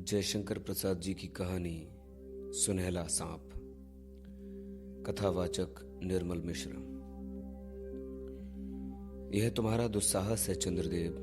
जयशंकर प्रसाद जी की कहानी सुनहला सांप। कथावाचक निर्मल मिश्र। यह तुम्हारा दुस्साहस है चंद्रदेव।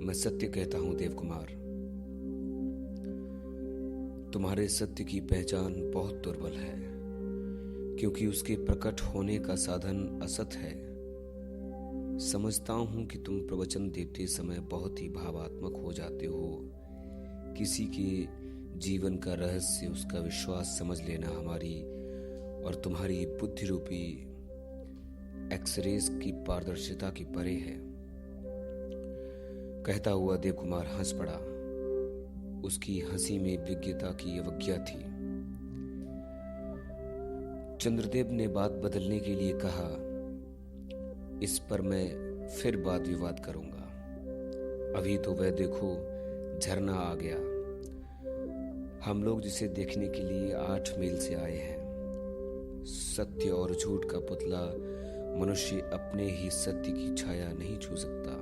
मैं सत्य कहता हूं देव कुमार। तुम्हारे सत्य की पहचान बहुत दुर्बल है, क्योंकि उसके प्रकट होने का साधन असत है। समझता हूं कि तुम प्रवचन देते समय बहुत ही भावात्मक हो जाते हो। किसी के जीवन का रहस्य, उसका विश्वास समझ लेना हमारी और तुम्हारी बुद्धि रूपी एक्सरेज की पारदर्शिता की परे है। कहता हुआ देव कुमार हंस पड़ा। उसकी हंसी में विज्ञता की अवज्ञा थी। चंद्रदेव ने बात बदलने के लिए कहा, इस पर मैं फिर वाद विवाद करूंगा। अभी तो वह देखो, झरना आ गया। हम लोग जिसे देखने के लिए 8 मील से आए हैं। सत्य और झूठ का पुतला मनुष्य अपने ही सत्य की छाया नहीं छू सकता,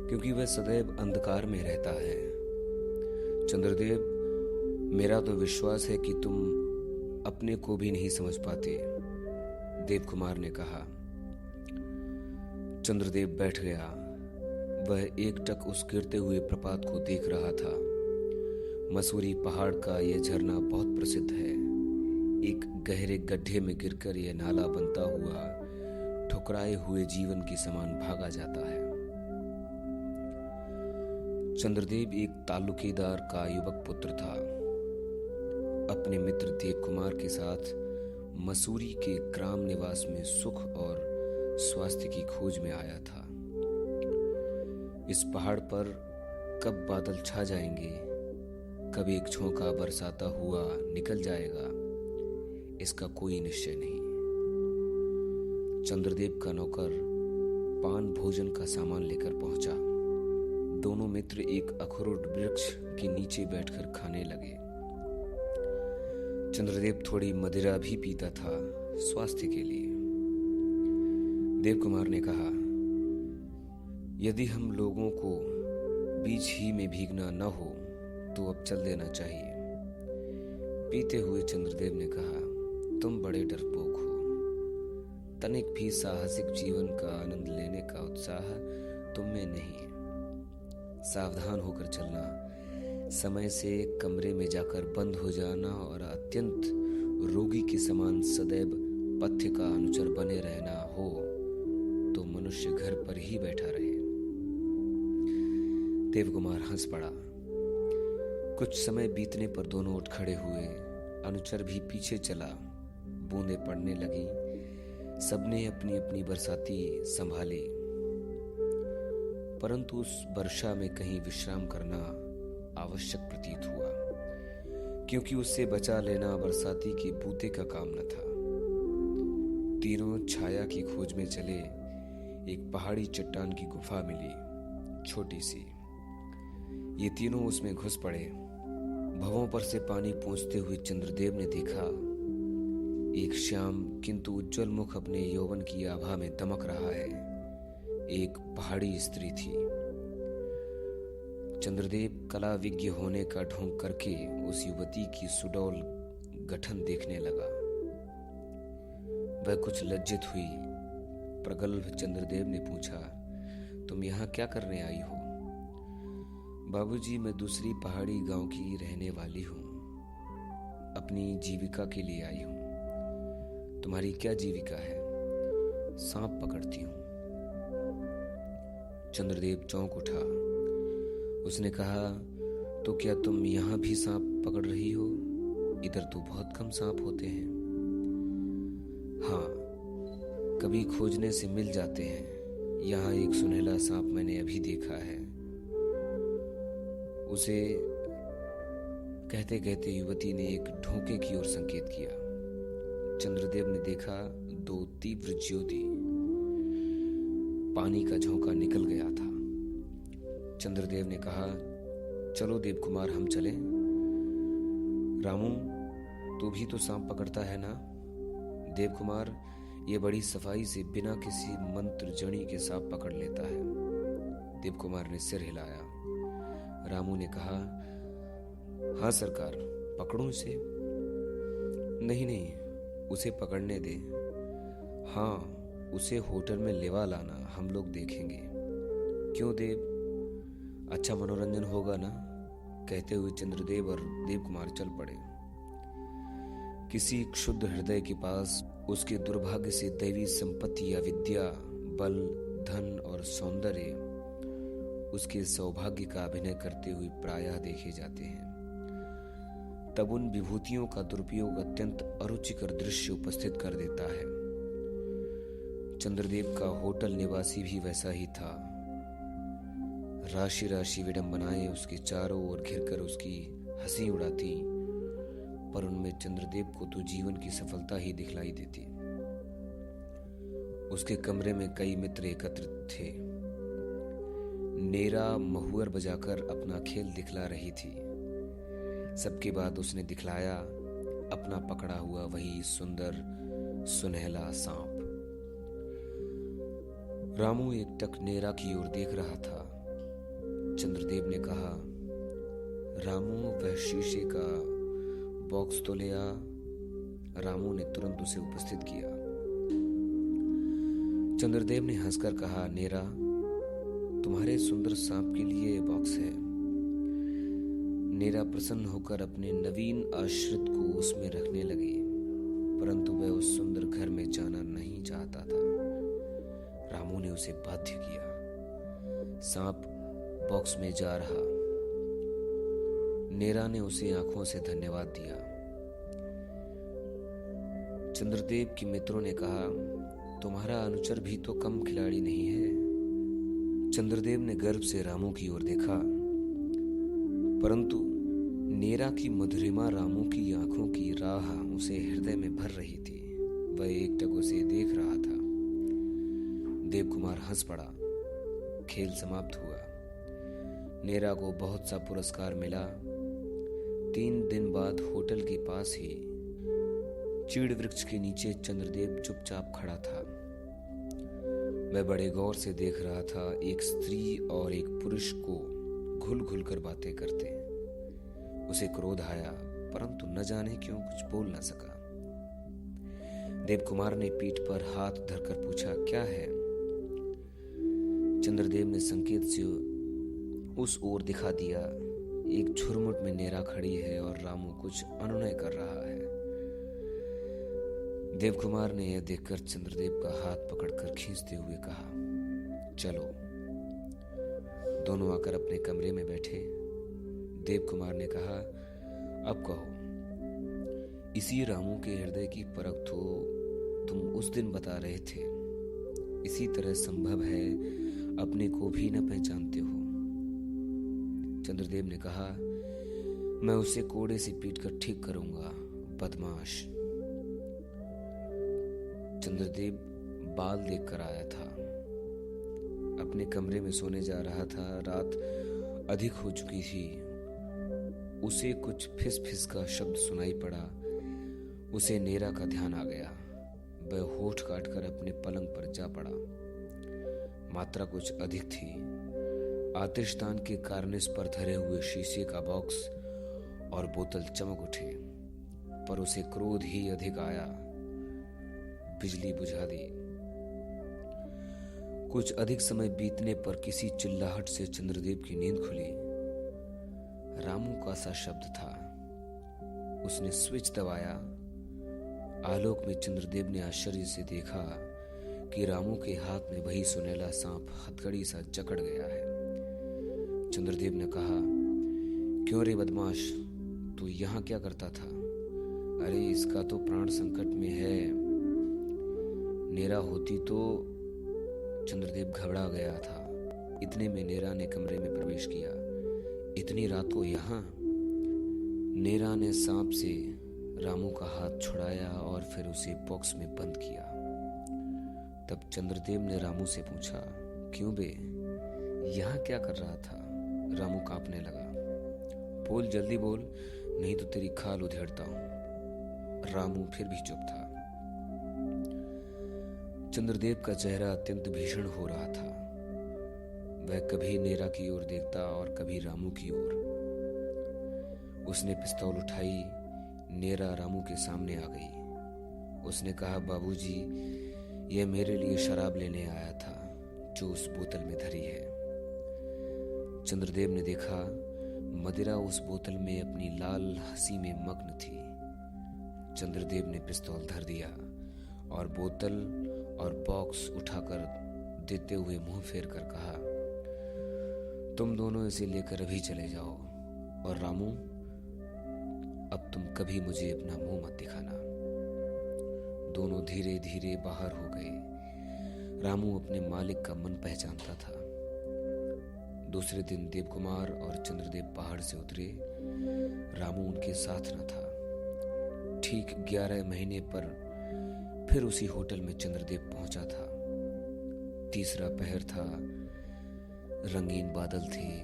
क्योंकि वह सदैव अंधकार में रहता है। चंद्रदेव, मेरा तो विश्वास है कि तुम अपने को भी नहीं समझ पाते, देव कुमार ने कहा। चंद्रदेव बैठ गया। वह एकटक उस गिरते हुए प्रपात को देख रहा था। मसूरी पहाड़ का यह झरना बहुत प्रसिद्ध है। एक गहरे गड्ढे में गिरकर यह नाला बनता हुआ ठुकराए हुए जीवन के समान भागा जाता है। चंद्रदेव एक ताल्लुकेदार का युवक पुत्र था। अपने मित्र देव कुमार के साथ मसूरी के ग्राम निवास में सुख और स्वास्थ्य की खोज में आया था। इस पहाड़ पर कब बादल छा जाएंगे, कब एक झोंका बरसाता हुआ निकल जाएगा, इसका कोई निश्चय नहीं। चंद्रदेव का नौकर पान भोजन का सामान लेकर पहुंचा। दोनों मित्र एक अखरोट वृक्ष के नीचे बैठकर खाने लगे। चंद्रदेव थोड़ी मदिरा भी पीता था, स्वास्थ्य के लिए। देव कुमार ने कहा, यदि हम लोगों को बीच ही में भीगना न हो तो अब चल देना चाहिए। पीते हुए चंद्रदेव ने कहा, तुम बड़े डरपोक हो। तनिक भी साहसिक जीवन का आनंद लेने का उत्साह तुम में नहीं है। सावधान होकर चलना, समय से कमरे में जाकर बंद हो जाना और अत्यंत रोगी के समान सदैव पथ्य का अनुचर बने रहना हो तो मनुष्य घर पर ही बैठा रहे। देव कुमार हंस पड़ा। कुछ समय बीतने पर दोनों उठ खड़े हुए। अनुचर भी पीछे चला। बूंदें पड़ने लगी। सबने अपनी अपनी बरसाती संभाली, परंतु उस वर्षा में कहीं विश्राम करना आवश्यक प्रतीत हुआ, क्योंकि उससे बचा लेना बरसाती के बूते का काम न था। तीनों छाया की खोज में चले। एक पहाड़ी चट्टान की गुफा मिली, छोटी सी। ये तीनों उसमें घुस पड़े। भवों पर से पानी पहुंचते हुए चंद्रदेव ने देखा, एक श्याम किंतु उज्जवल मुख अपने यौवन की आभा में दमक रहा है। एक पहाड़ी स्त्री थी। चंद्रदेव कला विज्ञ होने का ढोंग करके उस युवती की सुडौल गठन देखने लगा। वह कुछ लज्जित हुई। प्रगल्भ चंद्रदेव ने पूछा, तुम यहाँ क्या करने आई हो? बाबूजी, मैं दूसरी पहाड़ी गांव की रहने वाली हूँ। अपनी जीविका के लिए आई हूँ। तुम्हारी क्या जीविका है? सांप पकड़ती हूँ। चंद्रदेव चौंक उठा। उसने कहा, तो क्या तुम यहाँ भी सांप पकड़ रही हो? इधर तो बहुत कम सांप होते हैं। हाँ, कभी खोजने से मिल जाते हैं। यहाँ एक सुनहला सांप मैंने अभी देखा है। उसे कहते कहते युवती ने एक ढोंके की ओर संकेत किया। चंद्रदेव ने देखा, 2 तीव्र ज्योति। पानी का झोंका निकल गया था। चंद्रदेव ने कहा, चलो देव कुमार, हम चलें। रामू, तू भी तो सांप पकड़ता है ना? देव कुमार ये बड़ी सफाई से बिना किसी मंत्र जड़ी के सांप पकड़ लेता है। देव कुमार ने सिर हिलाया। रामू ने कहा, हाँ सरकार, पकड़ूं इसे? नहीं नहीं, उसे पकड़ने दे। हाँ, उसे होटल में लेवा लाना, हम लोग देखेंगे। क्यों देव, अच्छा मनोरंजन होगा ना? कहते हुए चंद्रदेव और देवकुमार चल पड़े। किसी क्षुद्र हृदय के पास उसके दुर्भाग्य से दैवी संपत्ति या विद्या, बल, धन और सौंदर्य उसके सौभाग्य का अभिनय करते हुए प्रायः देखे जाते हैं। तब उन विभूतियों का दुरुपयोग अत्यंत अरुचिकर दृश्य उपस्थित कर देता है। चंद्रदेव का होटल निवासी भी वैसा ही था। राशि राशि विडंबनाएं उसके चारों ओर घिरकर उसकी हंसी उड़ाती, पर उनमें चंद्रदेव को तो जीवन की सफलता ही दिखलाई देती। उसके कमरे में कई मित्र एकत्रित थे। नेरा महुअर बजाकर अपना खेल दिखला रही थी। सबके बाद उसने दिखलाया अपना पकड़ा हुआ वही सुंदर सुनहला सांप। रामू एकटक नेरा की ओर देख रहा था। चंद्रदेव ने कहा, रामू, वह शीशे का बॉक्स तो ले आ। रामू ने तुरंत उसे उपस्थित किया। चंद्रदेव ने हंसकर कहा, नेरा, तुम्हारे सुंदर सांप के लिए बॉक्स है। नेरा प्रसन्न होकर अपने नवीन आश्रित को उसमें रखने लगी, परंतु वह उस सुंदर घर में जाना नहीं चाहता था। रामू ने उसे बाध्य किया। सांप बॉक्स में जा रहा। नेरा ने उसे आंखों से धन्यवाद दिया। चंद्रदेव के मित्रों ने कहा, तुम्हारा अनुचर भी तो कम खिलाड़ी नहीं है। चंद्रदेव ने गर्व से रामू की ओर देखा, परंतु नेरा की मधुरिमा रामू की आंखों की राह उसे हृदय में भर रही थी। वह एकटक उसे देख रहा था। देवकुमार हंस पड़ा। खेल समाप्त हुआ। नेरा को बहुत सा पुरस्कार मिला। 3 दिन बाद होटल के पास ही चीड़ वृक्ष के नीचे चंद्रदेव चुपचाप खड़ा था। वह बड़े गौर से देख रहा था एक स्त्री और एक पुरुष को घुल घुल कर बातें करते। उसे क्रोध आया, परंतु न जाने क्यों कुछ बोल न सका। देवकुमार ने पीठ पर हाथ धरकर पूछा, क्या है? चंद्रदेव ने संकेत से उस ओर दिखा दिया। एक झुरमुट में नेरा खड़ी है और रामू कुछ अनुनय कर रहा है। देवकुमार ने यह देखकर चंद्रदेव का हाथ पकड़कर खींचते हुए कहा, चलो। दोनों आकर अपने कमरे में बैठे। देवकुमार ने कहा, अब कहो, इसी रामू के हृदय की परख तो तुम उस दिन बता रहे थे। इसी तरह संभव है अपने को भी न पहचानते हो। चंद्रदेव ने कहा, मैं उसे कोड़े से पीटकर ठीक करूंगा, बदमाश। चंद्रदेव बाल देखकर आया था। अपने कमरे में सोने जा रहा था। रात अधिक हो चुकी थी। उसे कुछ फिस फिस का शब्द सुनाई पड़ा। उसे नेरा का ध्यान आ गया। वह होठ काटकर अपने पलंग पर जा पड़ा। मात्रा कुछ अधिक थी। आतिशदान के कार्निस पर धरे हुए शीशे का बॉक्स और बोतल चमक उठे, पर उसे क्रोध ही अधिक आया। बिजली बुझा दी। कुछ अधिक समय बीतने पर किसी चिल्लाहट से चंद्रदेव की नींद खुली। रामू का सा शब्द था। उसने स्विच दबाया। आलोक में चंद्रदेव ने आश्चर्य से देखा कि रामू के हाथ में वही सुनहला सांप हथकड़ी सा जकड़ गया है। चंद्रदेव ने कहा, क्यों रे बदमाश, तू यहाँ क्या करता था? अरे इसका तो प्राण संकट में है। नेरा होती तो। चंद्रदेव घबरा गया था। इतने में नेरा ने कमरे में प्रवेश किया। इतनी रात को यहाँ? नेरा ने सांप से रामू का हाथ छुड़ाया और फिर उसे बॉक्स में बंद किया। तब चंद्रदेव ने रामू से पूछा, क्यों बे, यहाँ क्या कर रहा था? रामू कांपने लगा। बोल, जल्दी बोल, नहीं तो तेरी खाल उधेड़ता हूं। रामू फिर भी चुप था। चंद्रदेव का चेहरा अत्यंत भीषण हो रहा था। वह कभी नेरा की ओर देखता और कभी रामू की ओर। उसने पिस्तौल उठाई। नेरा रामू के सामने आ गई। उसने कहा, बाबूजी, यह मेरे लिए शराब लेने आया था जो उस बोतल में धरी है। चंद्रदेव ने देखा, मदिरा उस बोतल में अपनी लाल हंसी में मग्न थी। चंद्रदेव ने पिस्तौल धर दिया और बोतल और बॉक्स उठाकर देते हुए मुंह फेर कर कहा, तुम दोनों इसे लेकर अभी चले जाओ, और रामू, अब तुम कभी मुझे अपना मुंह मत दिखाना। दोनों धीरे धीरे बाहर हो गए। रामू अपने मालिक का मन पहचानता था। दूसरे दिन देवकुमार और चंद्रदेव पहाड़ से उतरे। रामू उनके साथ न था। ठीक 11 महीने पर फिर उसी होटल में चंद्रदेव पहुंचा था। तीसरा पहर था। रंगीन बादल थे।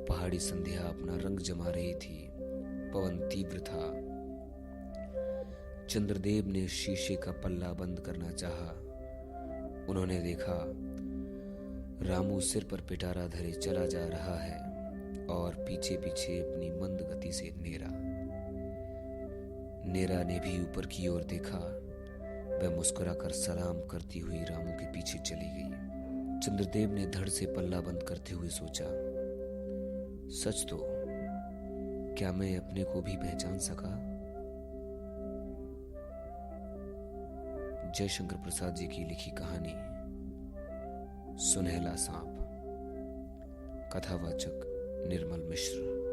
पहाड़ी संध्या अपना रंग जमा रही थी। पवन तीव्र था। चंद्रदेव ने शीशे का पल्ला बंद करना चाहा। उन्होंने देखा, रामू सिर पर पिटारा धरे चला जा रहा है और पीछे पीछे अपनी मंद गति से नेरा। नेरा ने भी ऊपर की ओर देखा। वह मुस्कुराकर सलाम करती हुई रामू के पीछे चली गई। चंद्रदेव ने धड़ से पल्ला बंद करते हुए सोचा, सच तो, क्या मैं अपने को भी पहचान सका? जयशंकर प्रसाद जी की लिखी कहानी सुनहला सांप। कथावाचक निर्मल मिश्र।